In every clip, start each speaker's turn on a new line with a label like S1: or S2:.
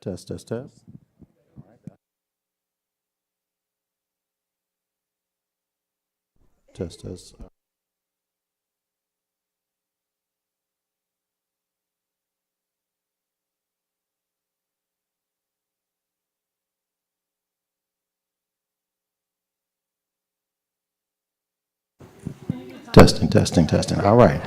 S1: Test, test, test. Test, test. Testing, testing, testing. All right.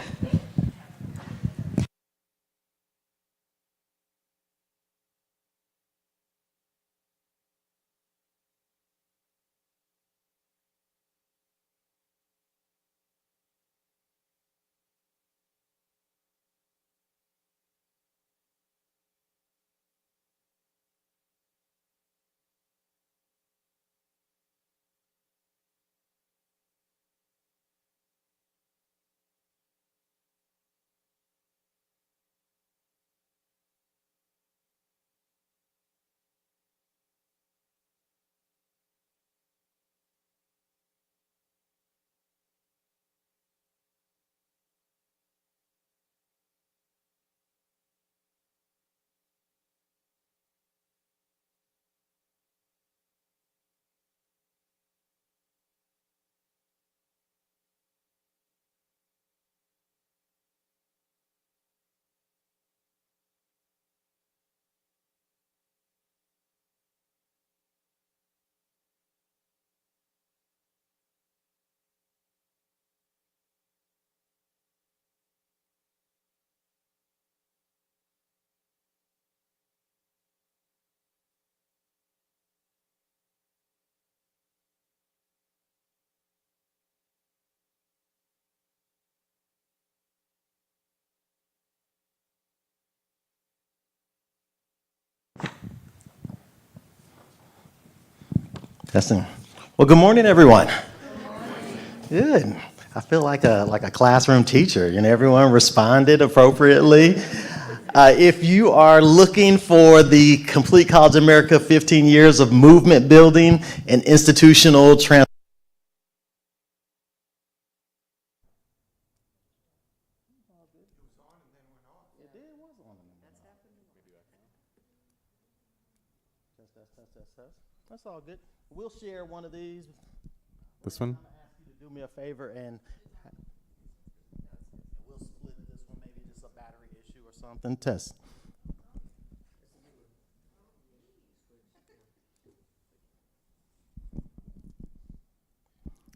S1: Testing. Well, good morning, everyone. Good. I feel like a classroom teacher. You know, everyone responded appropriately. If you are looking for the Complete College America 15 years of movement building and institutional transformation, that's all good. We'll share one of these.
S2: This one?
S1: I'm going to ask you to do me a favor and we'll split this one, maybe just a battery issue or something. Test.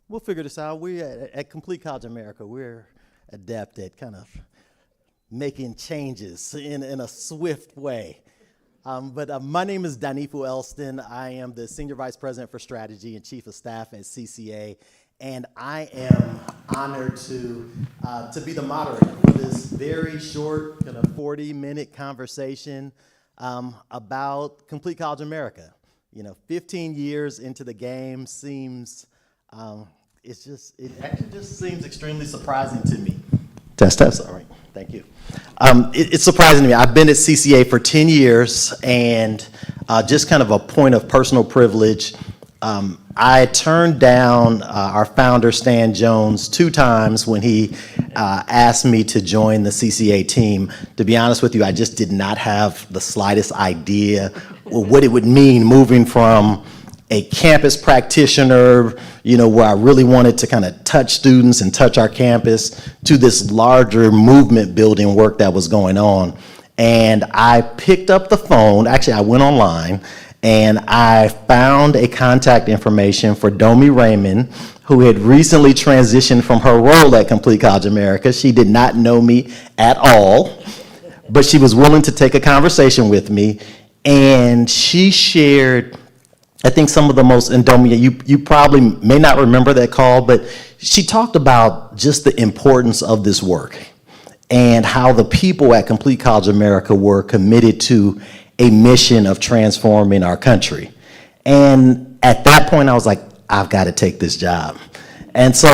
S1: We'll figure this out. We at Complete College America, we're adept at kind of making changes in a swift way. But my name is Dhanfu Elston. I am the Senior Vice President for Strategy and Chief of Staff at CCA, and I am honored to be the moderator for this very short, kind of 40-minute conversation about Complete College America. You know, 15 years into the game seems, it actually just seems extremely surprising to me. Test, all right, thank you. It's surprising to me. I've been at CCA for 10 years, and just kind of a point of personal privilege, I turned down our founder, Stan Jones, 2 times when he asked me to join the CCA team. To be honest with you, I just did not have the slightest idea what it would mean moving from a campus practitioner, you know, where I really wanted to kind of touch students and touch our campus, to this larger movement building work that was going on. And I picked up the phone, actually I went online, and I found a contact information for Raymond, who had recently transitioned from her role at Complete College America. She did not know me at all, but she was willing to take a conversation with me, and she shared, I think, some of the most, and you probably may not remember that call, but she talked about just the importance of this work and how the people at Complete College America were committed to a mission of transforming our country. And at that point, I was like, I've got to take this job. And so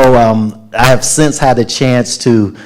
S1: I have since had a chance to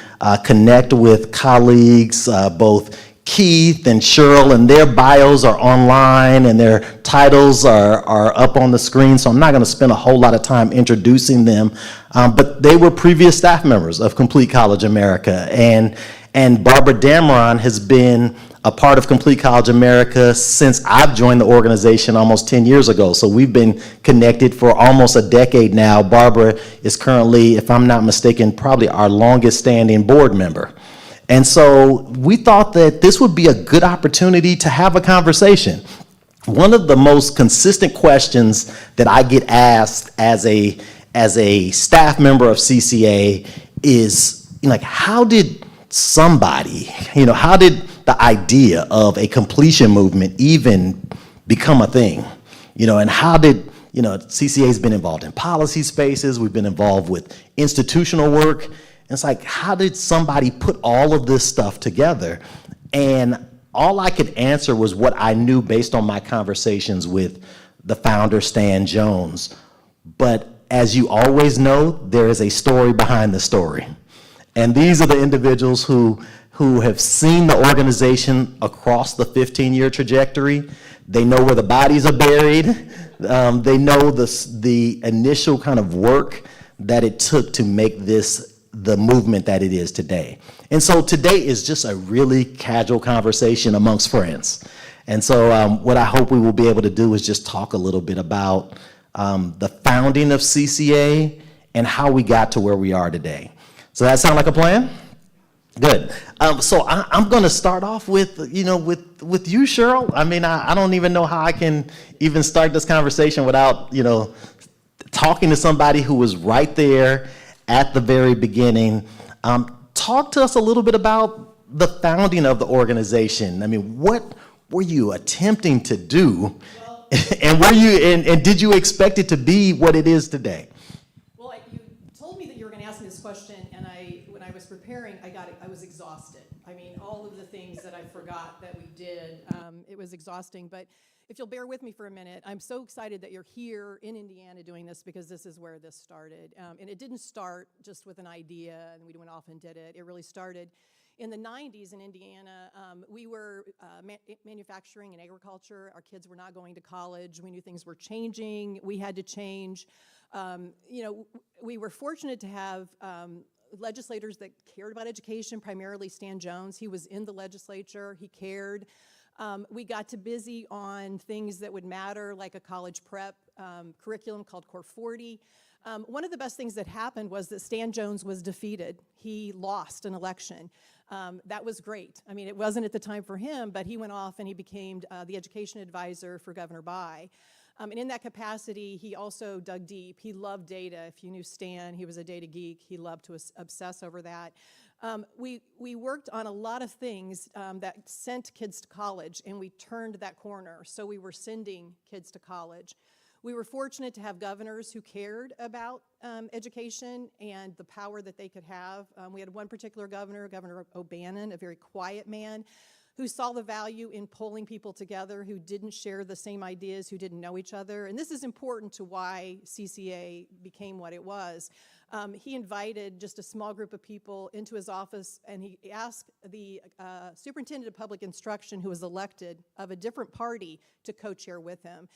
S1: connect with colleagues, both Keith and Cheryl, and their bios are online and their titles are up on the screen, so I'm not going to spend a whole lot of time introducing them, but they were previous staff members of Complete College America, and Barbara Dameron has been a part of Complete College America since I've joined the organization almost 10 years ago. So we've been connected for almost a decade now. Barbara is currently, if I'm not mistaken, probably our longest standing board member. And so we thought that this would be a good opportunity to have a conversation. One of the most consistent questions that I get asked as a staff member of CCA is, like, how did somebody, how did the idea of a completion movement even become a thing? And how did, CCA's been involved in policy spaces, we've been involved with institutional work. And it's like, how did somebody put all of this stuff together? And all I could answer was what I knew based on my conversations with the founder, Stan Jones. But as you always know, there is a story behind the story. And these are the individuals who have seen the organization across the 15-year trajectory. They know where the bodies are buried. They know the initial kind of work that it took to make this the movement that it is today. And so today is just a really casual conversation amongst friends. And so what I hope we will be able to do is just talk a little bit about the founding of CCA and how we got to where we are today. So that sound like a plan? Good. So I'm going to start off with you, Cheryl. I mean, I don't even know how I can even start this conversation without, talking to somebody who was right there at the very beginning. Talk to us a little bit about the founding of the organization. I mean, what were you attempting to do? Well, and did you expect it to be what it is today?
S2: Well, you told me that you were going to ask me this question, and when I was preparing, I was exhausted. I mean, all of the things that I forgot that we did, it was exhausting. But if you'll bear with me for a minute, I'm so excited that you're here in Indiana doing this, because this is where this started. And it didn't start just with an idea and we went off and did it. It really started in the 90s in Indiana. We were manufacturing and agriculture. Our kids were not going to college. We knew things were changing. We had to change. We were fortunate to have legislators that cared about education, primarily Stan Jones. He was in the legislature. He cared. We got too busy on things that would matter, like a college prep curriculum called Core 40. One of the best things that happened was that Stan Jones was defeated. He lost an election. That was great. I mean, it wasn't at the time for him, but he went off and he became the education advisor for Governor Bai. And in that capacity, he also dug deep. He loved data. If you knew Stan, he was a data geek. He loved to obsess over that. We worked on a lot of things that sent kids to college, and we turned that corner. So we were sending kids to college. We were fortunate to have governors who cared about education and the power that they could have. We had one particular governor, Governor O'Bannon, a very quiet man, who saw the value in pulling people together who didn't share the same ideas, who didn't know each other. And this is important to why CCA became what it was. He invited just a small group of people into his office, and he asked the superintendent of public instruction, who was elected of a different party, to co-chair with him.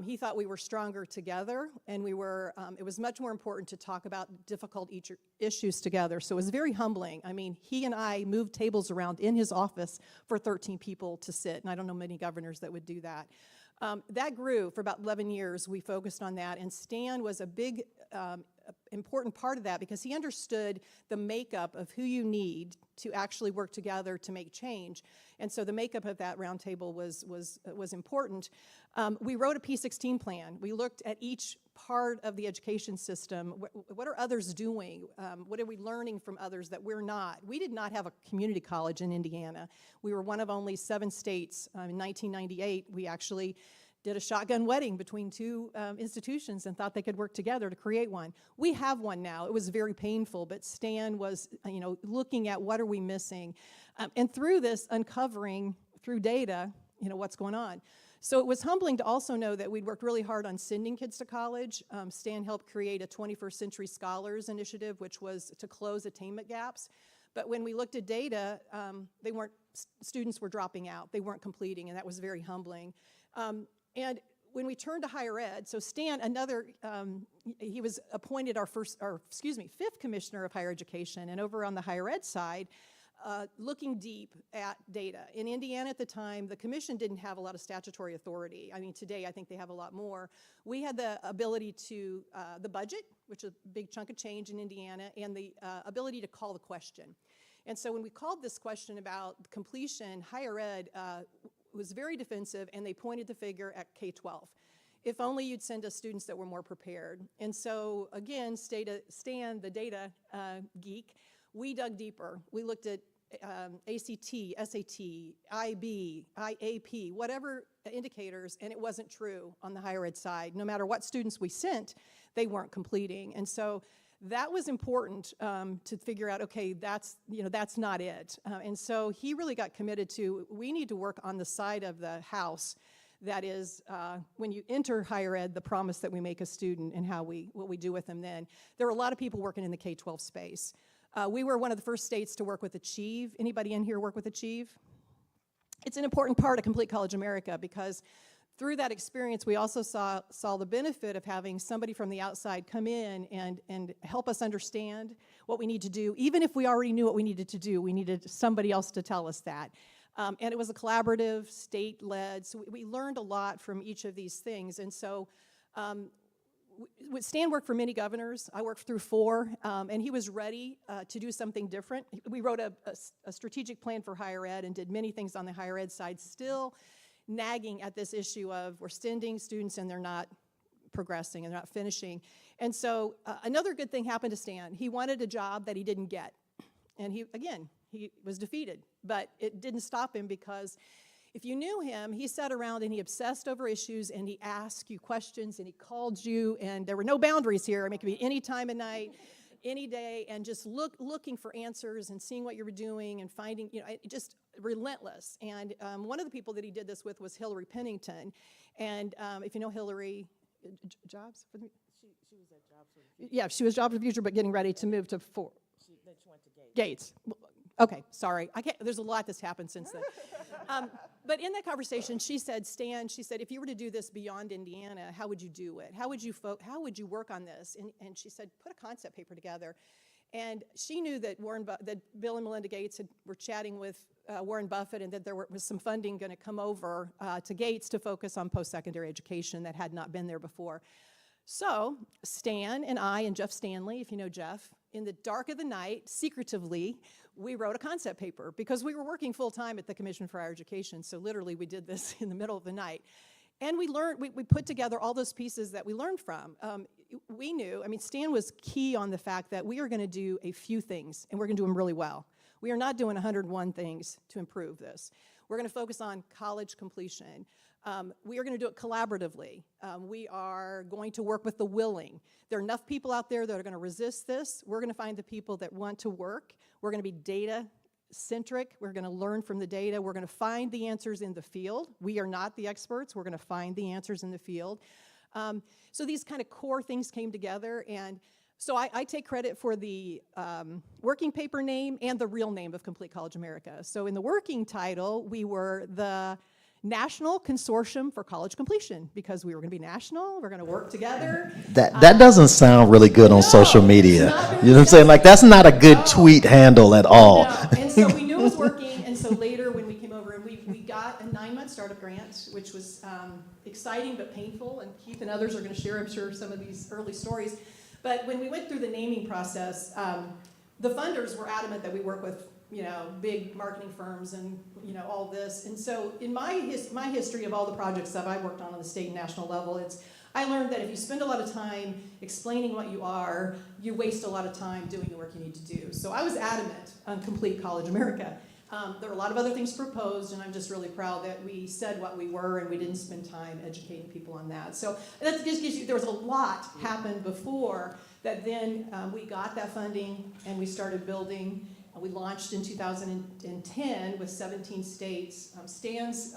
S2: He thought we were stronger together, and it was much more important to talk about difficult issues together. So it was very humbling. I mean, he and I moved tables around in his office for 13 people to sit, and I don't know many governors that would do that. That grew for about 11 years. We focused on that, and Stan was a big, important part of that, because he understood the makeup of who you need to actually work together to make change. And so the makeup of that roundtable was important. We wrote a P16 plan. We looked at each part of the education system. What are others doing? What are we learning from others that we're not? We did not have a community college in Indiana. We were one of only 7 states. In 1998, we actually did a shotgun wedding between 2 institutions and thought they could work together to create one. We have one now. It was very painful, but Stan was, looking at what are we missing, and through this, uncovering through data, what's going on. So it was humbling to also know that we'd worked really hard on sending kids to college. Stan helped create a 21st Century Scholars initiative, which was to close attainment gaps. But when we looked at data, students were dropping out. They weren't completing, and that was very humbling. And when we turned to higher ed, so Stan, he was appointed our 5th commissioner of higher education. And over on the higher ed side, looking deep at data. In Indiana at the time, the commission didn't have a lot of statutory authority. I mean, today I think they have a lot more. We had the ability to, the budget, which is a big chunk of change in Indiana, and the ability to call the question. And so when we called this question about completion, higher ed was very defensive, and they pointed the finger at K-12. If only you'd send us students that were more prepared. And so again, Stan, the data geek, we dug deeper. We looked at ACT, SAT, IB, IAP, whatever indicators, and it wasn't true on the higher ed side. No matter what students we sent, they weren't completing. And so that was important to figure out, okay, that's not it. And so he really got committed to, we need to work on the side of the house that is, when you enter higher ed, the promise that we make a student and what we do with them then. There were a lot of people working in the K-12 space. We were one of the first states to work with Achieve. Anybody in here work with Achieve? It's an important part of Complete College America because through that experience, we also saw the benefit of having somebody from the outside come in and help us understand what we need to do. Even if we already knew what we needed to do, we needed somebody else to tell us that. And it was a collaborative, state-led, so we learned a lot from each of these things. And so Stan worked for many governors. I worked through 4, and he was ready to do something different. We wrote a strategic plan for higher ed and did many things on the higher ed side, still nagging at this issue of we're sending students and they're not progressing and they're not finishing. And so another good thing happened to Stan. He wanted a job that he didn't get. And he was defeated, but it didn't stop him because if you knew him, he sat around and he obsessed over issues and he asked you questions and he called you, and there were no boundaries here. I mean, it could be any time of night, any day, and just looking for answers and seeing what you were doing and finding, just relentless. And one of the people that he did this with was Hillary Pennington. And if you know Hillary, Jobs?
S3: She was at Jobs for the Future.
S2: Yeah, she was Jobs for the Future, but getting ready to move to
S3: Then she went to
S2: Gates. Okay, sorry. There's a lot that's happened since then. But in that conversation, she said, Stan, if you were to do this beyond Indiana, how would you do it? How would you work on this? And she said, put a concept paper together. And she knew that that Bill and Melinda Gates were chatting with Warren Buffett, and that there was some funding going to come over to Gates to focus on post-secondary education that had not been there before. So Stan and I and Jeff Stanley, if you know Jeff, in the dark of the night, secretively, we wrote a concept paper because we were working full-time at the Commission for Higher Education, so literally we did this in the middle of the night. And we put together all those pieces that we learned from. We knew, Stan was key on the fact that we are going to do a few things, and we're going to do them really well. We are not doing 101 things to improve this. We're going to focus on college completion. We are going to do it collaboratively. We are going to work with the willing. There are enough people out there that are going to resist this. We're going to find the people that want to work. We're going to be data-centric. We're going to learn from the data. We're going to find the answers in the field. We are not the experts. We're going to find the answers in the field. So these kind of core things came together, and so I take credit for the working paper name and the real name of Complete College America. So in the working title, we were the National Consortium for College Completion because we were going to be national. We're going to work together.
S1: That doesn't sound really good on social media. You know what I'm saying? Like, that's not a good tweet handle at all.
S2: No. And so we knew it was working. And so later when we came over, and we got a 9-month startup grant, which was exciting but painful. And Keith and others are going to share, I'm sure, some of these early stories. But when we went through the naming process, the funders were adamant that we work with big marketing firms and, all this. And so in my history of all the projects that I worked on the state and national level, I learned that if you spend a lot of time explaining what you are, you waste a lot of time doing the work you need to do. So I was adamant on Complete College America. There were a lot of other things proposed, and I'm just really proud that we said what we were and we didn't spend time educating people on that. So that just gives you, there was a lot happened before that then we got that funding and we started building. We launched in 2010 with 17 states. Stan's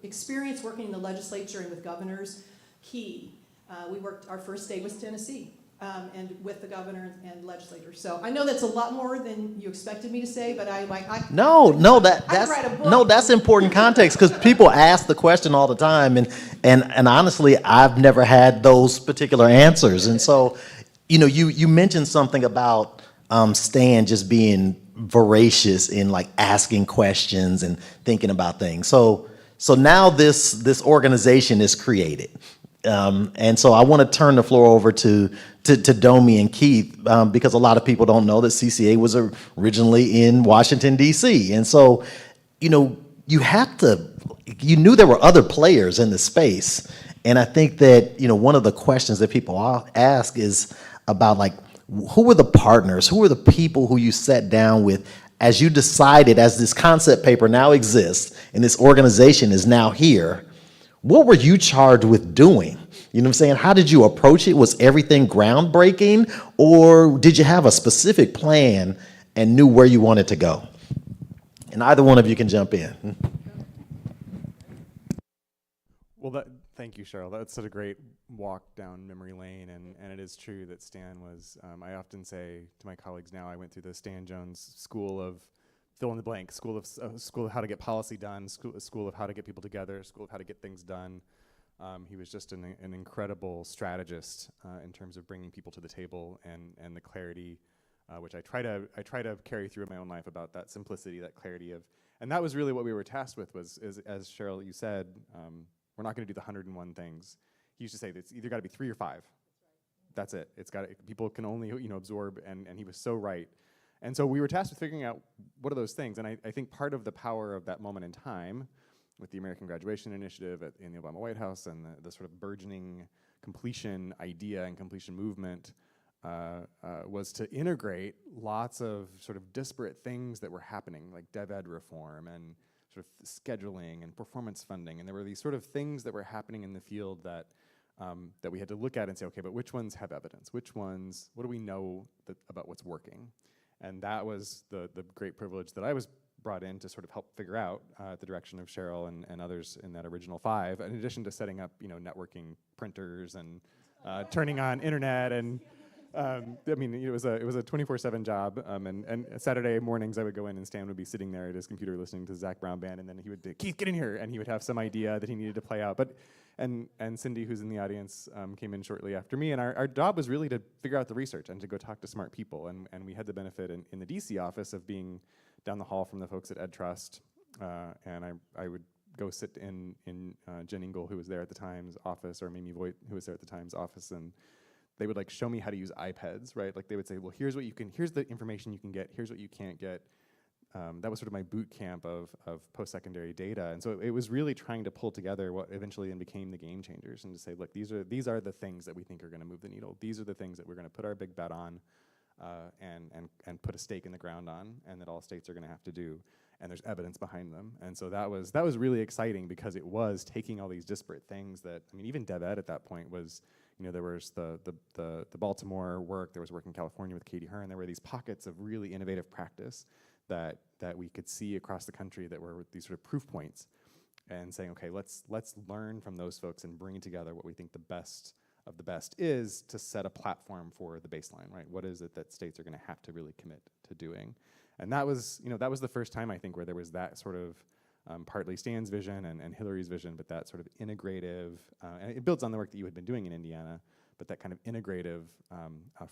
S2: experience working in the legislature and with governors, key. Our first state was Tennessee, and with the governor and legislator. So I know that's a lot more than you expected me to say, but
S1: that's important context because people ask the question all the time, and honestly, I've never had those particular answers. And so, you mentioned something about Stan just being voracious in like asking questions and thinking about things. So now this organization is created. And so I want to turn the floor over to Domi and Keith, because a lot of people don't know that CCA was originally in Washington, D.C. And so, you know, you knew there were other players in the space. And I think that, you know, one of the questions that people ask is about like, who were the partners? Who were the people who you sat down with as you decided, as this concept paper now exists and this organization is now here? What were you charged with doing? You know what I'm saying? How did you approach it? Was everything groundbreaking, or did you have a specific plan and knew where you wanted to go? And either one of you can jump in.
S4: Well, thank you, Cheryl. That's such a great walk down memory lane, and it is true that Stan was, I often say to my colleagues now, I went through the Stan Jones School of fill in the blank, school of how to get policy done, school of how to get people together, school of how to get things done. He was just an incredible strategist in terms of bringing people to the table and the clarity, which I try to carry through in my own life about that simplicity, that clarity of, and that was really what we were tasked with is as Cheryl, you said, we're not going to do the 101 things. He used to say that it's either got to be 3 or 5. That's it. People can only absorb, and he was so right. And so we were tasked with figuring out what are those things. And I think part of the power of that moment in time with the American Graduation Initiative in the Obama White House and the sort of burgeoning completion idea and completion movement was to integrate lots of sort of disparate things that were happening, like DevEd reform and sort of scheduling and performance funding. And there were these sort of things that were happening in the field that we had to look at and say, okay, but which ones have evidence? What do we know about what's working? And that was the great privilege that I was brought in to sort of help figure out at the direction of Cheryl and others in that original 5, in addition to setting up networking printers and turning on internet and I mean, it was a 24/7 job, and Saturday mornings I would go in and Stan would be sitting there at his computer listening to Zach Brown Band, and then he would do, Keith, get in here, and he would have some idea that he needed to play out. But and Cindy, who's in the audience, came in shortly after me, and our job was really to figure out the research and to go talk to smart people, and we had the benefit in the DC office of being down the hall from the folks at Ed Trust, and I would go sit in Jen Ingle, who was there at the Times office, or Mimi Voigt, who was there at the Times office, and they would like show me how to use iPads, right? Like they would say, well, here's the information you can get, here's what you can't get. That was sort of my boot camp of post-secondary data. And so it was really trying to pull together what eventually then became the game changers and to say, look, these are the things that we think are gonna move the needle. These are the things that we're gonna put our big bet on and put a stake in the ground on, and that all states are gonna have to do. And there's evidence behind them. And so that was really exciting because it was taking all these disparate things that, I mean, even DevEd at that point was, there was the Baltimore work, there was work in California with Katie Hearn, there were these pockets of really innovative practice that we could see across the country that were these sort of proof points, and saying, okay, let's learn from those folks and bring together what we think the best of the best is to set a platform for the baseline, right? What is it that states are gonna have to really commit to doing? And that was the first time, I think, where there was that sort of partly Stan's vision and Hillary's vision, but that sort of integrative, and it builds on the work that you had been doing in Indiana, but that kind of integrative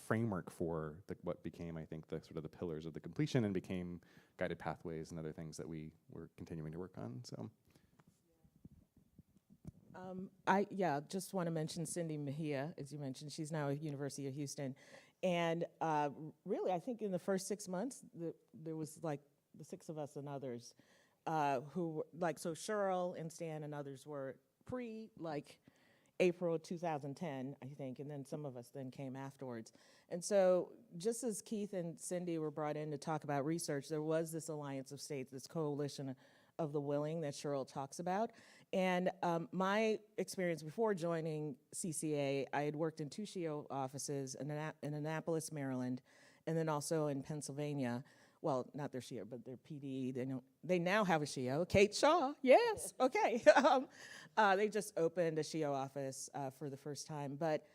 S4: framework for what became, I think, the sort of the pillars of the completion and became guided pathways and other things that we were continuing to work on, so.
S3: I just want to mention Cindy Mejia, as you mentioned. She's now at University of Houston. And really, I think in the first 6 months, there was like the 6 of us and others who, like, so Cheryl and Stan and others were April 2010, I think, and then some of us then came afterwards. And so just as Keith and Cindy were brought in to talk about research, there was this alliance of states, this coalition of the willing that Cheryl talks about. And my experience before joining CCA, I had worked in 2 SHIO offices in Annapolis, Maryland, and then also in Pennsylvania. Well, not their SHIO, but their PD. They now have a SHIO. Kate Shaw, yes, okay. They just opened a SHIO office for the first time. But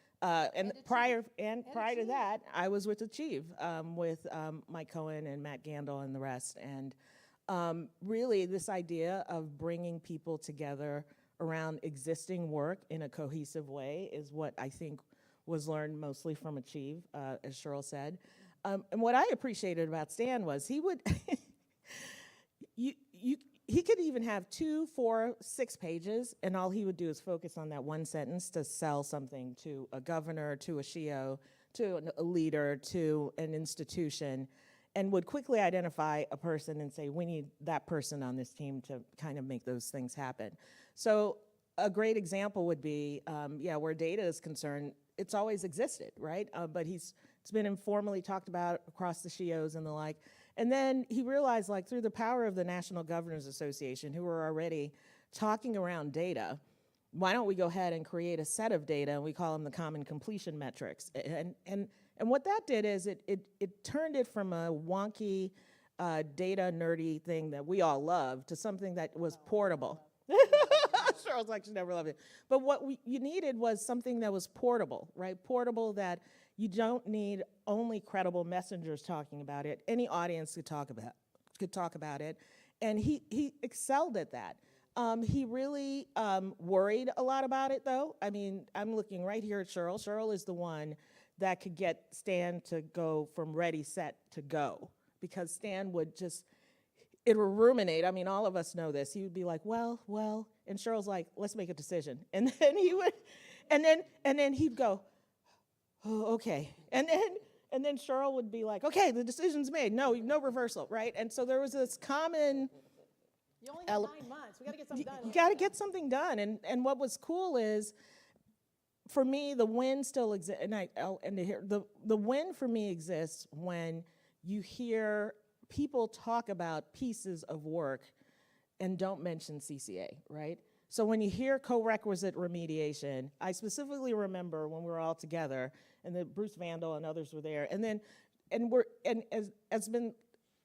S3: prior to that, I was with Achieve with Mike Cohen and Matt Gandel and the rest. And really, this idea of bringing people together around existing work in a cohesive way is what I think was learned mostly from Achieve, as Cheryl said. And what I appreciated about Stan was he would, he could even have 2, 4, 6 pages, and all he would do is focus on that one sentence to sell something to a governor, to a SHIO, to a leader, to an institution, and would quickly identify a person and say, we need that person on this team to kind of make those things happen. So a great example would be, where data is concerned, it's always existed, right? But it's been informally talked about across the SHIOs and the like. And then he realized, like, through the power of the National Governors Association, who were already talking around data, why don't we go ahead and create a set of data, and we call them the common completion metrics. And what that did is it turned it from a wonky, data nerdy thing that we all love to something that was portable. Cheryl's like, she never loved it. But what you needed was something that was portable, right? Portable, that you don't need only credible messengers talking about it. Any audience could talk about it. And he excelled at that. He really worried a lot about it, though. I mean, I'm looking right here at Cheryl. Cheryl is the one that could get Stan to go from ready, set, to go. Because Stan would just, it would ruminate. I mean, all of us know this. He would be like, well, and Cheryl's like, let's make a decision. And then he would, and then he'd go, oh, okay. And then Cheryl would be like, okay, the decision's made. No reversal, right? And so there was this common.
S2: You only have 9 months. We got to get something done.
S3: You got to get something done. And what was cool is, for me, the win still exists. And the win for me exists when you hear people talk about pieces of work and don't mention CCA, right? So when you hear co-requisite remediation, I specifically remember when we were all together, and then Bruce Vandal and others were there, and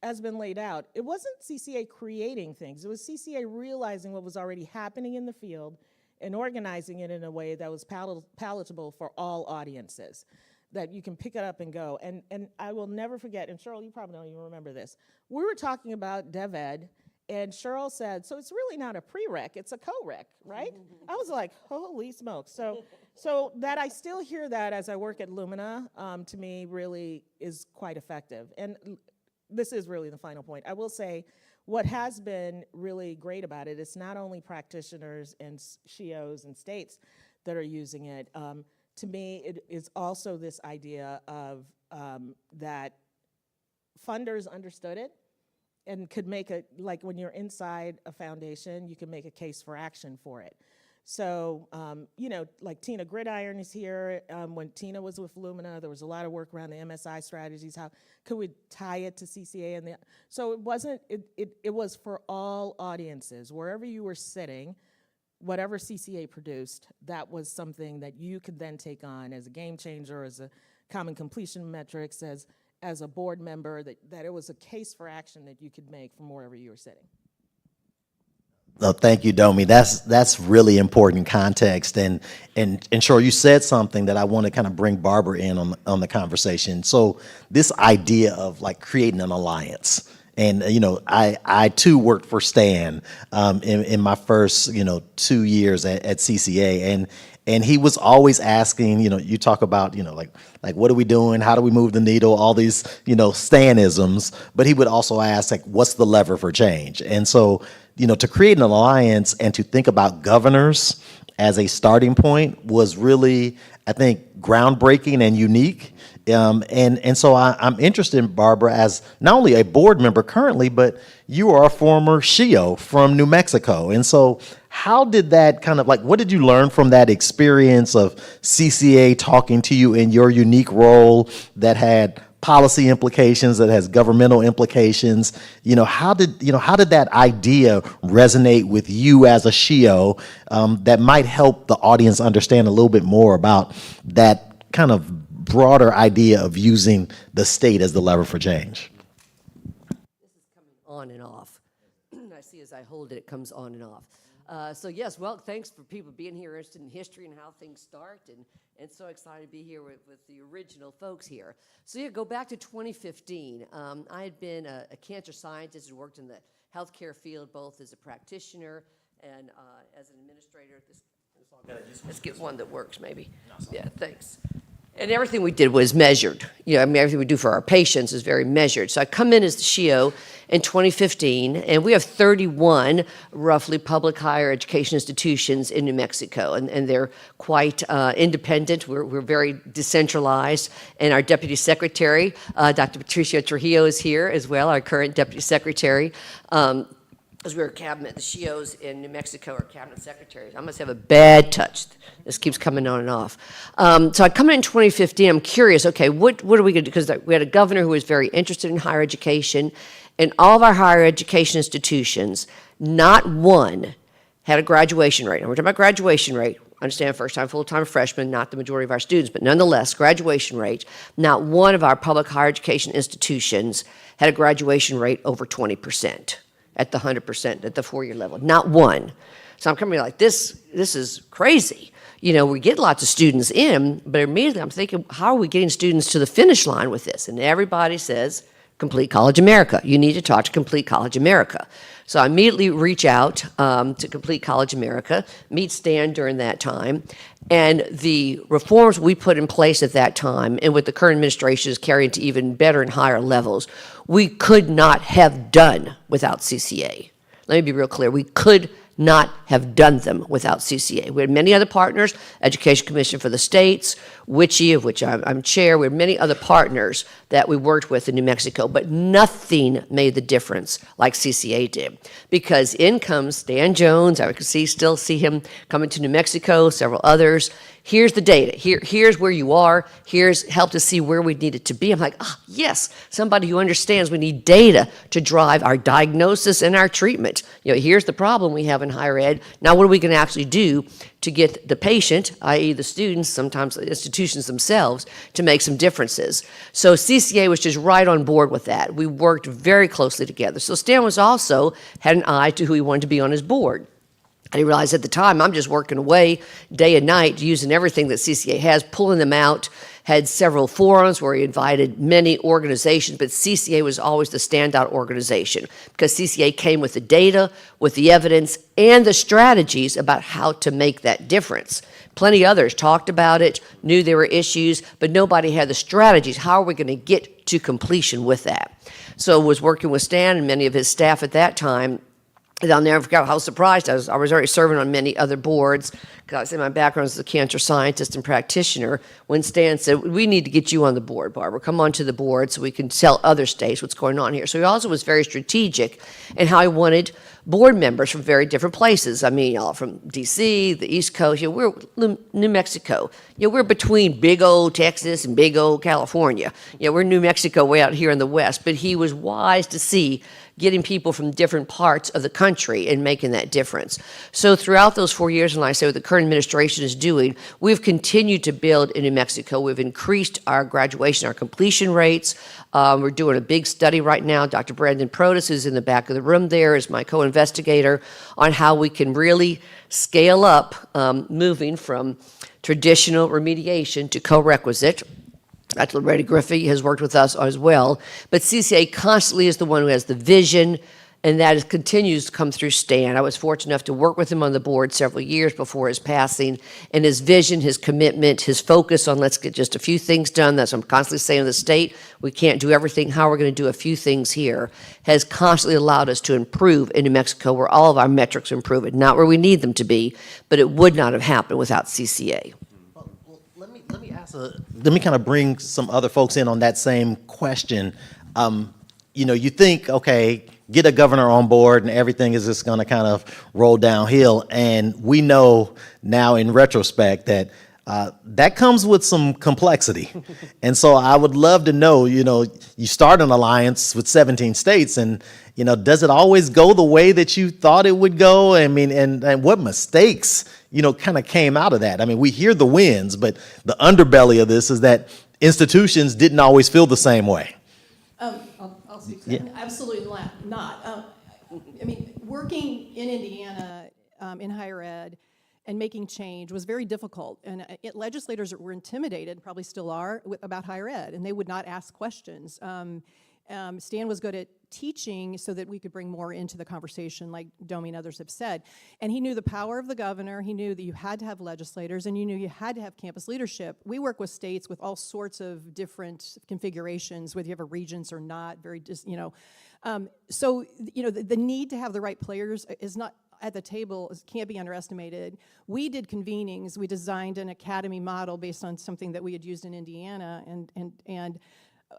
S3: as been laid out, it wasn't CCA creating things. It was CCA realizing what was already happening in the field and organizing it in a way that was palatable for all audiences, that you can pick it up and go. And I will never forget, and Cheryl, you probably don't even remember this. We were talking about DevEd, and Cheryl said, so it's really not a prereq, it's a co-req, right? I was like, holy smokes. So that I still hear that as I work at Lumina, to me really is quite effective. And this is really the final point. I will say, what has been really great about it is not only practitioners and SHIOs and states that are using it. To me, it is also this idea of that funders understood it and could make a, like when you're inside a foundation, you can make a case for action for it. So, like Tina Gridiron is here. When Tina was with Lumina, there was a lot of work around the MSI strategies. How could we tie it to CCA? So it wasn't, it was for all audiences. Wherever you were sitting, whatever CCA produced, that was something that you could then take on as a game changer, as a common completion metrics, as a board member, that it was a case for action that you could make from wherever you were sitting.
S1: Oh, thank you, Domi. That's really important context. And Cheryl, you said something that I want to kind of bring Barbara in on the conversation. So this idea of like creating an alliance. And, I too worked for Stan in my first, 2 years at CCA. And he was always asking, you talk about, like what are we doing? How do we move the needle? All these, Stanisms. But he would also ask, like, what's the lever for change? And so, to create an alliance and to think about governors as a starting point was really, I think, groundbreaking and unique. And so I'm interested, Barbara, as not only a board member currently, but you are a former SHIO from New Mexico. And so how did that kind of, like, what did you learn from that experience of CCA talking to you in your unique role that had policy implications, that has governmental implications? How did that idea resonate with you as a SHIO that might help the audience understand a little bit more about that kind of broader idea of using the state as the lever for change?
S5: This is coming on and off. I see as I hold it, it comes on and off. So yes, well, thanks for people being here, interested in history and how things start, and so excited to be here with the original folks here. So yeah, go back to 2015. I had been a cancer scientist and worked in the healthcare field, both as a practitioner and as an administrator. Let's get one that works, maybe. Yeah, thanks. And everything we did was measured. You know, I mean, everything we do for our patients is very measured. So I come in as the SHIO in 2015, and we have 31 roughly public higher education institutions in New Mexico, and they're quite independent. We're very decentralized, and our deputy secretary, Dr. Patricia Trujillo, is here as well, our current deputy secretary. As we were cabinet, the SHIOs in New Mexico are cabinet secretaries. I must have a bad touch. This keeps coming on and off. So I come in 2015, I'm curious, okay, what are we gonna do? Because we had a governor who was very interested in higher education, and all of our higher education institutions, not one had a graduation rate. And we're talking about graduation rate. Understand, first-time, full-time freshmen, not the majority of our students, but nonetheless, graduation rate, not one of our public higher education institutions had a graduation rate over 20%. At the 100%, at the 4-year level, not one. So I'm coming like, this is crazy. You know, we get lots of students in, but immediately I'm thinking, how are we getting students to the finish line with this? And everybody says, Complete College America. You need to talk to Complete College America. So I immediately reach out to Complete College America, meet Stan during that time, and the reforms we put in place at that time, and with the current administration is carrying to even better and higher levels, we could not have done without CCA. Let me be real clear. We could not have done them without CCA. We had many other partners, Education Commission for the States, WICHE, of which I'm chair. We had many other partners that we worked with in New Mexico, but nothing made the difference like CCA did. Because in comes Stan Jones, I could still see him coming to New Mexico, several others. Here's the data. Here's where you are. Here's help to see where we need it to be. I'm like, yes, somebody who understands we need data to drive our diagnosis and our treatment. You know, here's the problem we have in higher ed. Now, what are we going to actually do to get the patient, i.e. the students, sometimes the institutions themselves, to make some differences? So CCA was just right on board with that. We worked very closely together. So Stan was also had an eye to who he wanted to be on his board. I realized at the time I'm just working away day and night using everything that CCA has, pulling them out, had several forums where he invited many organizations, but CCA was always the standout organization because CCA came with the data, with the evidence, and the strategies about how to make that difference. Plenty others talked about it, knew there were issues, but nobody had the strategies. How are we going to get to completion with that? So I was working with Stan and many of his staff at that time. And I'll never forget how surprised I was. I was already serving on many other boards, because my background as a cancer scientist and practitioner, when Stan said, we need to get you on the board, Barbara. Come on to the board so we can tell other states what's going on here. So he also was very strategic in how he wanted board members from very different places. I mean, all from D.C., the East Coast. You know, we're New Mexico. You know, we're between big old Texas and big old California. You know, we're New Mexico way out here in the West. But he was wise to see getting people from different parts of the country and making that difference. So throughout those 4 years, and like I say what the current administration is doing, we've continued to build in New Mexico. We've increased our graduation, our completion rates. We're doing a big study right now. Dr. Brandon Protis, who's in the back of the room there, is my co-investigator on how we can really scale up moving from traditional remediation to co-requisite. Dr. Loretta Griffey has worked with us as well, but CCA constantly is the one who has the vision, and that continues to come through Stan. I was fortunate enough to work with him on the board several years before his passing, and his vision, his commitment, his focus on let's get just a few things done. That's what I'm constantly saying to the state. We can't do everything. How we're going to do a few things here has constantly allowed us to improve in New Mexico, where all of our metrics are improving. Not where we need them to be, but it would not have happened without CCA.
S1: Let me kind of bring some other folks in on that same question. You know, you think, okay, get a governor on board and everything is just going to kind of roll downhill. And we know now in retrospect that that comes with some complexity. And so I would love to know, you know, you start an alliance with 17 states and, you know, does it always go the way that you thought it would go? I mean, and what mistakes, you know, kind of came out of that? I mean, we hear the wins, but the underbelly of this is that institutions didn't always feel the same way.
S2: I'll speak to that. Yeah. Absolutely not. I mean, working in Indiana in higher ed and making change was very difficult. And legislators were intimidated, probably still are, about higher ed, and they would not ask questions. Stan was good at teaching so that we could bring more into the conversation, like Domi and others have said. And he knew the power of the governor. He knew that you had to have legislators, and you knew you had to have campus leadership. We work with states with all sorts of different configurations, whether you have a regents or not, so, the need to have the right players is not at the table, can't be underestimated. We did convenings. We designed an academy model based on something that we had used in Indiana and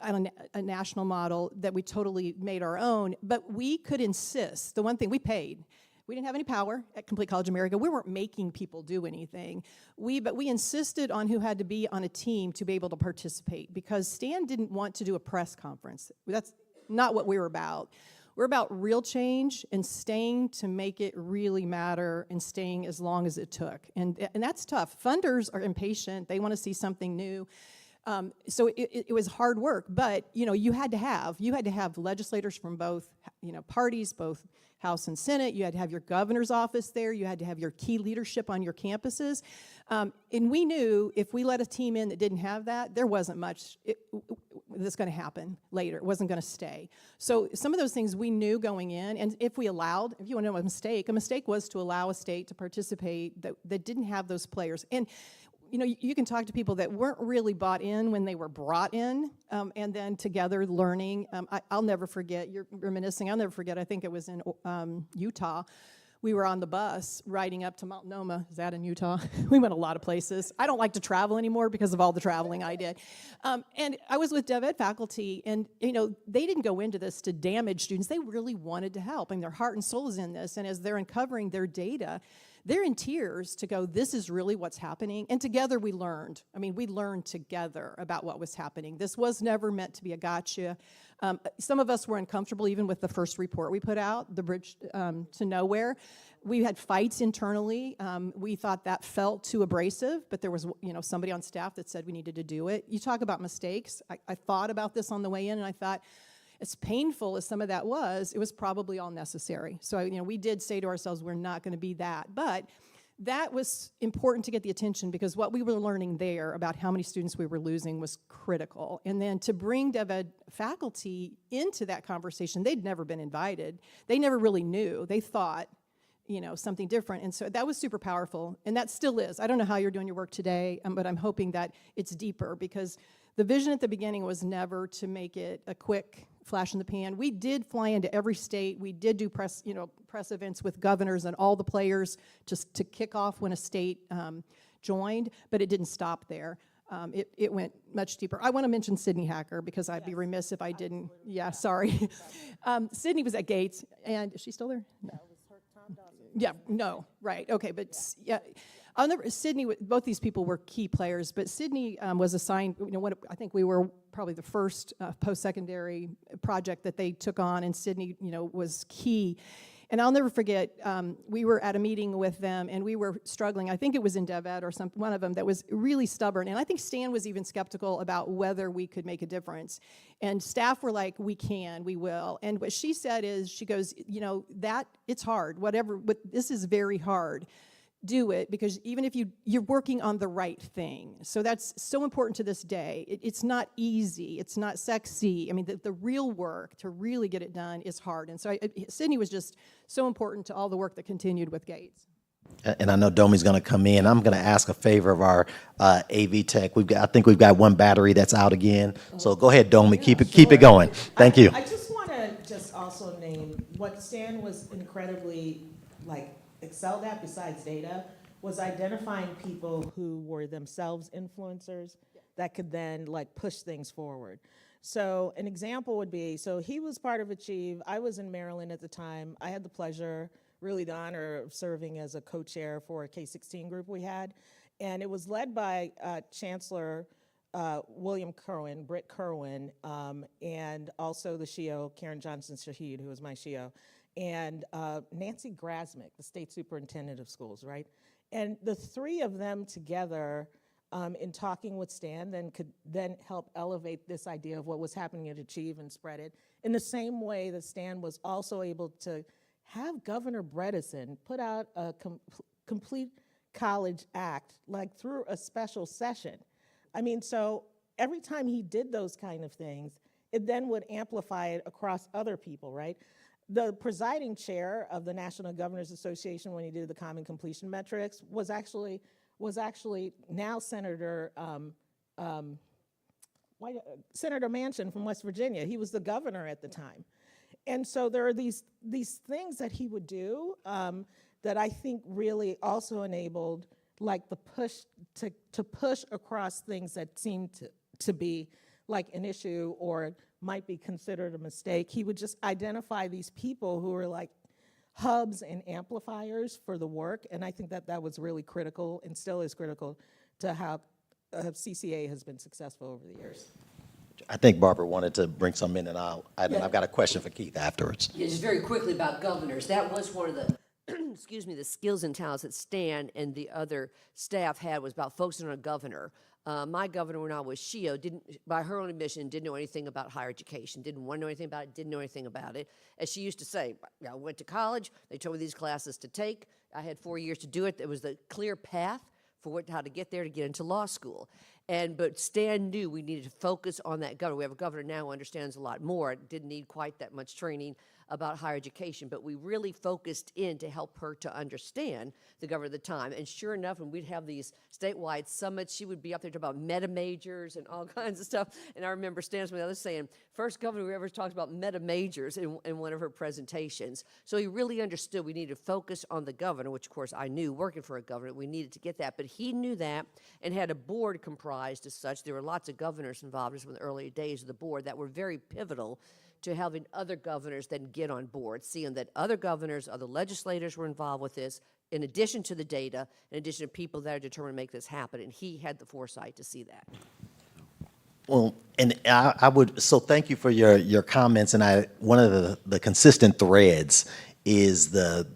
S2: a national model that we totally made our own. But we could insist. The one thing we paid. We didn't have any power at Complete College America. We weren't making people do anything. But we insisted on who had to be on a team to be able to participate, because Stan didn't want to do a press conference. That's not what we were about. We're about real change and staying to make it really matter and staying as long as it took. And that's tough. Funders are impatient. They want to see something new. So it was hard work, but you had to have legislators from both parties, both House and Senate. You had to have your governor's office there. You had to have your key leadership on your campuses. And we knew if we let a team in that didn't have that, there wasn't much that's going to happen later. It wasn't going to stay. So some of those things we knew going in, and if you want to know a mistake was to allow a state to participate that didn't have those players. And you can talk to people that weren't really bought in when they were brought in, and then together learning. I'll never forget, you're reminiscing, I'll never forget, I think it was in Utah. We were on the bus riding up to Mount Noma. Is that in Utah? We went a lot of places. I don't like to travel anymore because of all the traveling I did. And I was with DevEd faculty, and they didn't go into this to damage students. They really wanted to help, and their heart and soul is in this. And as they're uncovering their data, they're in tears to go, this is really what's happening. And together we learned. We learned together about what was happening. This was never meant to be a gotcha. Some of us were uncomfortable even with the first report we put out, The Bridge to Nowhere. We had fights internally. We thought that felt too abrasive, but there was somebody on staff that said we needed to do it. You talk about mistakes. I thought about this on the way in, and I thought, as painful as some of that was, it was probably all necessary. So, we did say to ourselves, we're not going to be that. But that was important to get the attention, because what we were learning there about how many students we were losing was critical. And then to bring DevEd faculty into that conversation, they'd never been invited. They never really knew. They thought, something different. And so that was super powerful. And that still is. I don't know how you're doing your work today, but I'm hoping that it's deeper, because the vision at the beginning was never to make it a quick flash in the pan. We did fly into every state. We did do press events with governors and all the players just to kick off when a state joined, but it didn't stop there. It went much deeper. I want to mention Sydney Hacker, because I'd be remiss if I didn't. Yeah, sorry. Sydney was at Gates, and is she still there? No. Yeah, no, right, okay, but yeah. Sydney, both these people were key players, but Sydney was assigned, I think we were probably the first post-secondary project that they took on, and Sydney, was key. And I'll never forget, we were at a meeting with them, and we were struggling. I think it was in DevEd or one of them that was really stubborn. And I think Stan was even skeptical about whether we could make a difference. And staff were like, we can, we will. And what she said is, she goes, that it's hard, but this is very hard. Do it, because even if you're working on the right thing. So that's so important to this day. It's not easy. It's not sexy. The real work to really get it done is hard. And so Sydney was just so important to all the work that continued with Gates.
S1: And I know Domi's going to come in. I'm going to ask a favor of our AV tech. I think we've got one battery that's out again. So go ahead, Domi. Keep it going. Thank you.
S3: I just want to also name what Stan was incredibly excelled at, besides data, was identifying people who were themselves influencers that could then push things forward. So an example would be, he was part of Achieve. I was in Maryland at the time. I had the pleasure, really the honor, of serving as a co-chair for a K-16 group we had. And it was led by Chancellor William Kerwin, Britt Kerwin, and also the SHIO, Karen Johnson-Shahid, who was my SHIO, and Nancy Grasmick, the state superintendent of schools, right? And the three of them together in talking with Stan could then help elevate this idea of what was happening at Achieve and spread it in the same way that Stan was also able to have Governor Bredesen put out a complete college act through a special session. So every time he did those kind of things, it then would amplify it across other people, right? The presiding chair of the National Governors Association, when he did the common completion metrics, was actually now Senator Senator Manchin from West Virginia. He was the governor at the time. And so there are these things that he would do that I think really also enabled like the push to push across things that seemed to be like an issue or might be considered a mistake. He would just identify these people who were like hubs and amplifiers for the work, and I think that was really critical and still is critical to how CCA has been successful over the years.
S1: I think Barbara wanted to bring some in, and I've got a question for Keith afterwards.
S5: Yeah, just very quickly about governors. That was one of the, excuse me, the skills and talents that Stan and the other staff had was about focusing on a governor. My governor when I was SHIO didn't, by her own admission, didn't know anything about higher education, didn't want to know anything about it, didn't know anything about it. As she used to say, I went to college, they told me these classes to take. I had 4 years to do it. It was the clear path for how to get there to get into law school. But Stan knew we needed to focus on that governor. We have a governor now who understands a lot more. Didn't need quite that much training about higher education, but we really focused in to help her to understand the governor at the time. And sure enough, when we'd have these statewide summits, she would be up there talking about meta majors and all kinds of stuff. And I remember Stan from the other saying, first governor who ever talked about meta majors in one of her presentations. So he really understood we needed to focus on the governor, which of course I knew working for a governor, we needed to get that. But he knew that and had a board comprised as such. There were lots of governors involved in the early days of the board that were very pivotal to having other governors then get on board, seeing that other governors, other legislators were involved with this, in addition to the data, in addition to people that are determined to make this happen, and he had the foresight to see that.
S1: Well, and I would, so thank you for your comments, and one of the consistent threads is the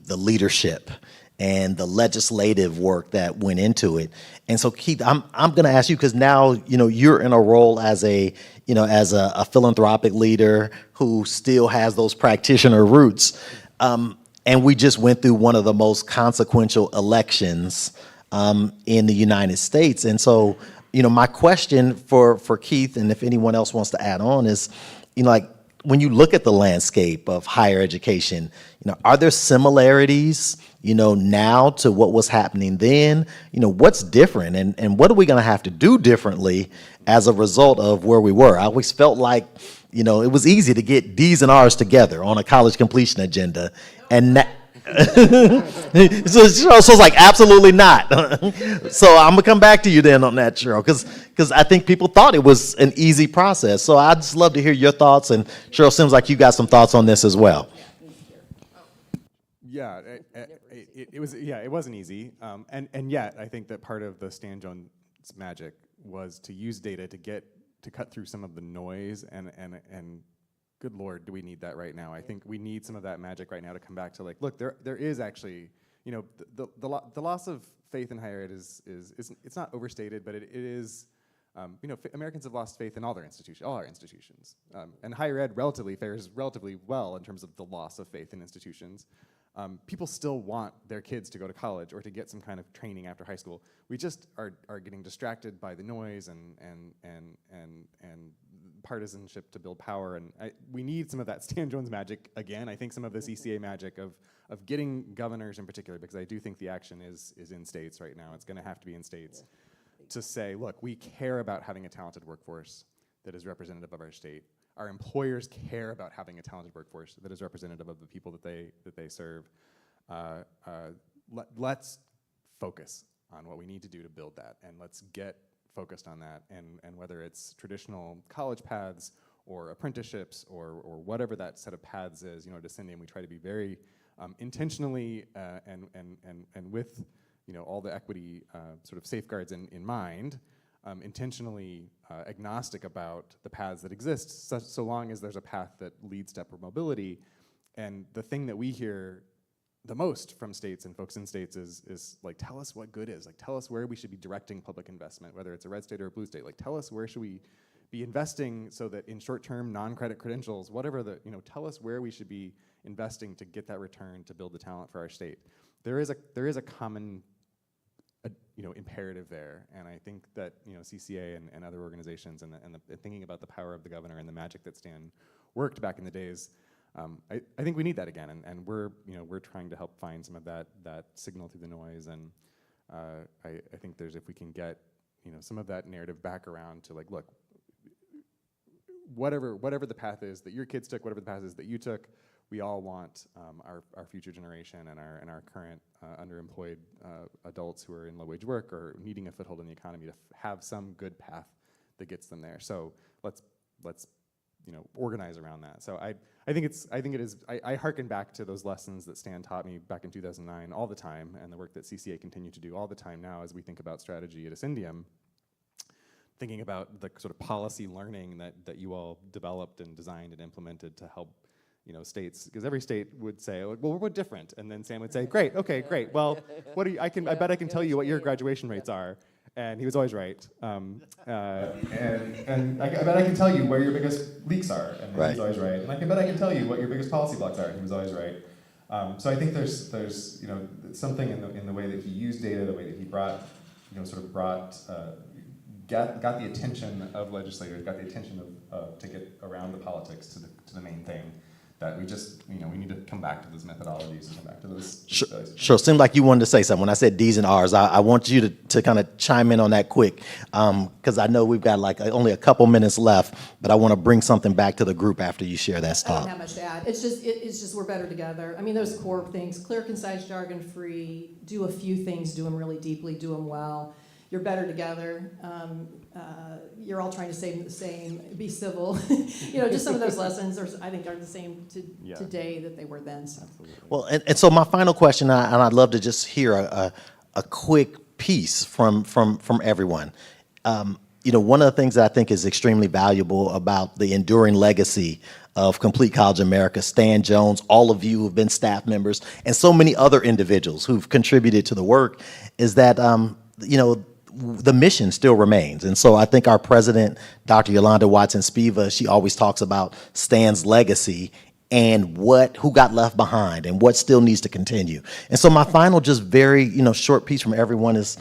S1: leadership and the legislative work that went into it. And so Keith, I'm going to ask you, because now you're in a role as a philanthropic leader who still has those practitioner roots, and we just went through one of the most consequential elections in the United States. And so my question for Keith, and if anyone else wants to add on, is like when you look at the landscape of higher education, are there similarities now to what was happening then? What's different, and what are we going to have to do differently as a result of where we were? I always felt like, it was easy to get D's and R's together on a college completion agenda, and so it's like absolutely not. So I'm gonna come back to you then on that, Cheryl, because I think people thought it was an easy process. So I'd just love to hear your thoughts, and Cheryl, seems like you got some thoughts on this as well.
S4: Yeah, it wasn't easy, and yet I think that part of the Stan Jones magic was to use data to cut through some of the noise, and good Lord, do we need that right now? I think we need some of that magic right now to come back to like, look, there is actually, the loss of faith in higher ed is it's not overstated, but it is. Americans have lost faith in all our institutions, and higher ed fares relatively well in terms of the loss of faith in institutions. People still want their kids to go to college or to get some kind of training after high school. We just are getting distracted by the noise and partisanship to build power, and we need some of that Stan Jones magic again. I think some of the CCA magic of getting governors in particular, because I do think the action is in states right now. It's going to have to be in states. Yeah. To say, look, we care about having a talented workforce that is representative of our state. Our employers care about having a talented workforce that is representative of the people that they serve. Let's focus on what we need to do to build that, and let's get focused on that. And whether it's traditional college paths or apprenticeships or whatever that set of paths is, at Ascendium we try to be very intentionally and with all the equity sort of safeguards in mind, intentionally agnostic about the paths that exist, so long as there's a path that leads to upward mobility. And the thing that we hear the most from states and folks in states is like, tell us what good is. Like, tell us where we should be directing public investment, whether it's a red state or a blue state. Like, tell us where should we be investing so that in short-term non-credit credentials, whatever tell us where we should be investing to get that return to build the talent for our state. There is a common imperative there. And I think that CCA and other organizations and thinking about the power of the governor and the magic that Stan worked back in the days, I think we need that again, and we're trying to help find some of that signal through the noise. And I think if we can get some of that narrative back around to, like, look, whatever the path is that your kids took, whatever the path is that you took, we all want our future generation and our current underemployed adults who are in low-wage work or needing a foothold in the economy to have some good path that gets them there. So let's organize around that. So I think it is. I hearken back to those lessons that Stan taught me back in 2009 all the time, and the work that CCA continue to do all the time now as we think about strategy at Ascendium. Thinking about the sort of policy learning that you all developed and designed and implemented to help states, because every state would say, well, we're different, and then Sam would say, great, okay, great. Well, what are you? I bet I can tell you what your graduation rates are, and he was always right. And I bet I can tell you where your biggest leaks are, and he was always right. And I bet I can tell you what your biggest policy blocks are, and he was always right. So I think there's something in the way that he used data, the way that he got the attention of legislators, got the attention of to get around the politics to the main thing. That we just, we need to come back to those methodologies and come back to those.
S1: Sure. Seemed like you wanted to say something. When I said D's and R's, I want you to kind of chime in on that quick, because I know we've got only a couple minutes left, but I want to bring something back to the group after you share that
S2: I
S1: thought.
S2: don't have much to add. It's just we're better together. I mean, those core things: clear, concise, jargon-free. Do a few things. Do them really deeply. Do them well. You're better together. You're all trying to say the same. Be civil. Just some of those lessons I think are the same today that they were then. So.
S1: Well, and so my final question, and I'd love to just hear a quick piece from everyone. One of the things that I think is extremely valuable about the enduring legacy of Complete College America, Stan Jones, all of you who've been staff members, and so many other individuals who've contributed to the work, is that the mission still remains. And so I think our president, Dr. Yolanda Watson-Spiva, she always talks about Stan's legacy and who got left behind and what still needs to continue. And so my final just very, short piece from everyone is,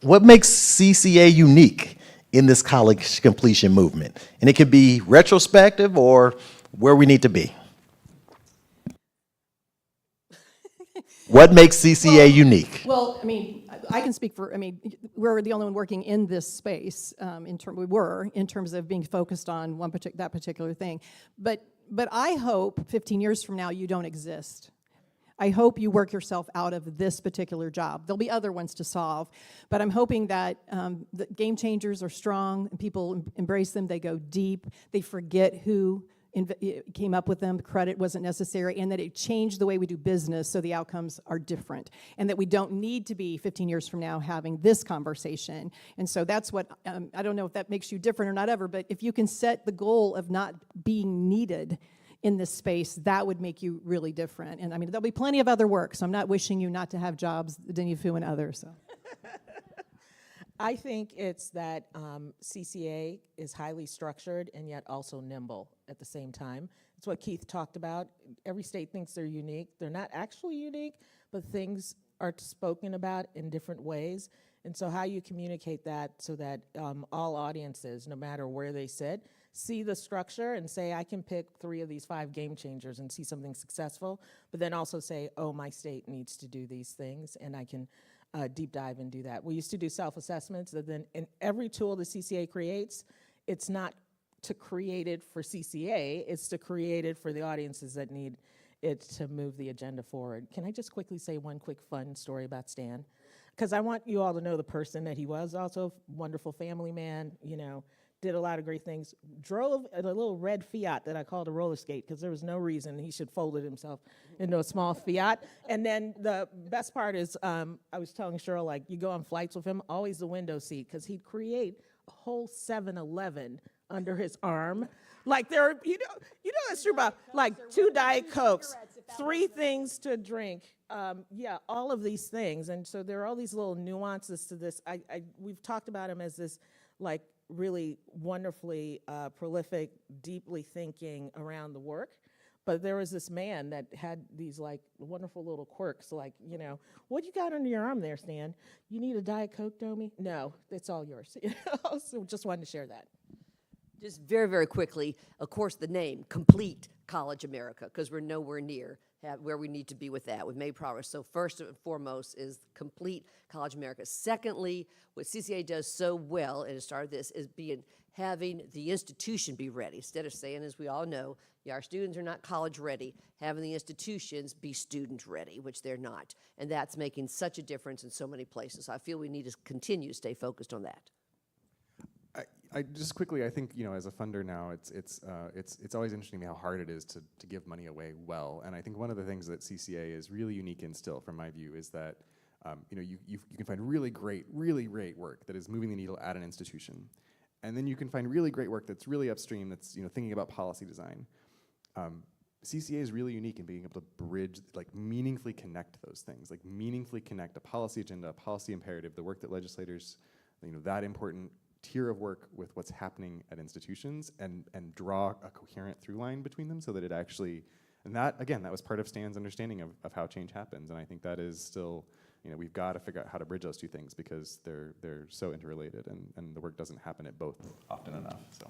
S1: what makes CCA unique in this college completion movement? And it could be retrospective or where we need to be. What makes CCA unique?
S2: Well, I can speak for, we're the only one working in this space, in terms of being focused on that particular thing. But I hope 15 years from now you don't exist. I hope you work yourself out of this particular job. There'll be other ones to solve, but I'm hoping that the game changers are strong, and people embrace them, they go deep, they forget who came up with them, the credit wasn't necessary, and that it changed the way we do business so the outcomes are different, and that we don't need to be 15 years from now having this conversation. And so that's what, I don't know if that makes you different or not ever, but if you can set the goal of not being needed in this space, that would make you really different. And there'll be plenty of other work, so I'm not wishing you not to have jobs, Dhanfu and others. So.
S3: I think it's that CCA is highly structured and yet also nimble at the same time. It's what Keith talked about. Every state thinks they're unique. They're not actually unique, but things are spoken about in different ways. And so how you communicate that so that all audiences, no matter where they sit, see the structure and say, I can pick 3 of these 5 game changers and see something successful, but then also say, oh, my state needs to do these things, and I can deep dive and do that. We used to do self-assessments, and then in every tool the CCA creates, it's not to create it for CCA, it's to create it for the audiences that need it to move the agenda forward. Can I just quickly say one quick fun story about Stan? Because I want you all to know the person that he was, also a wonderful family man, did a lot of great things, drove a little red Fiat that I called a roller skate because there was no reason he should fold it himself into a small Fiat. And then the best part is, I was telling Cheryl, you go on flights with him, always the window seat, because he'd create a whole 7-Eleven under his arm. There are, that's true about, 2 Diet Cokes, 3 things to drink. All of these things. And so there are all these little nuances to this. We've talked about him as this, really wonderfully prolific, deeply thinking around the work. But there was this man that had these like wonderful little quirks, like, you know, what you got under your arm there, Stan? You need a Diet Coke, Domi? No, it's all yours. You know? So just wanted to share that.
S5: Just very, very quickly, of course, the name, Complete College America, because we're nowhere near where we need to be with that. We've made progress. So first and foremost is Complete College America. Secondly, what CCA does so well, and it started this, is having the institution be ready. Instead of saying, as we all know, yeah, our students are not college ready, having the institutions be student ready, which they're not. And that's making such a difference in so many places. So I feel we need to continue to stay focused on that.
S4: I just quickly, I think, you know, as a funder now, it's always interesting to me how hard it is to give money away well. And I think one of the things that CCA is really unique in still, from my view, is that you know, you can find really great work that is moving the needle at an institution, and then you can find really great work that's really upstream, that's, you know, thinking about policy design. CCA is really unique in being able to bridge, like, meaningfully connect those things, like meaningfully connect a policy agenda, a policy imperative, the work that legislators, you know, that important tier of work with what's happening at institutions, and draw a coherent through line between them so that it actually, and that, again, that was part of Stan's understanding of how change happens, and I think that is still, you know, we've got to figure out how to bridge those two things because they're so interrelated, and the work doesn't happen at both often enough, so.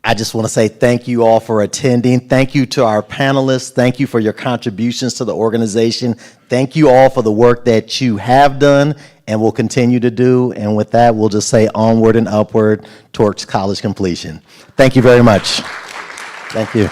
S1: I just want to say thank you all for attending. Thank you to our panelists. Thank you for your contributions to the organization. Thank you all for the work that you have done and will continue to do. And with that, we'll just say onward and upward towards college completion. Thank you very much. Thank you.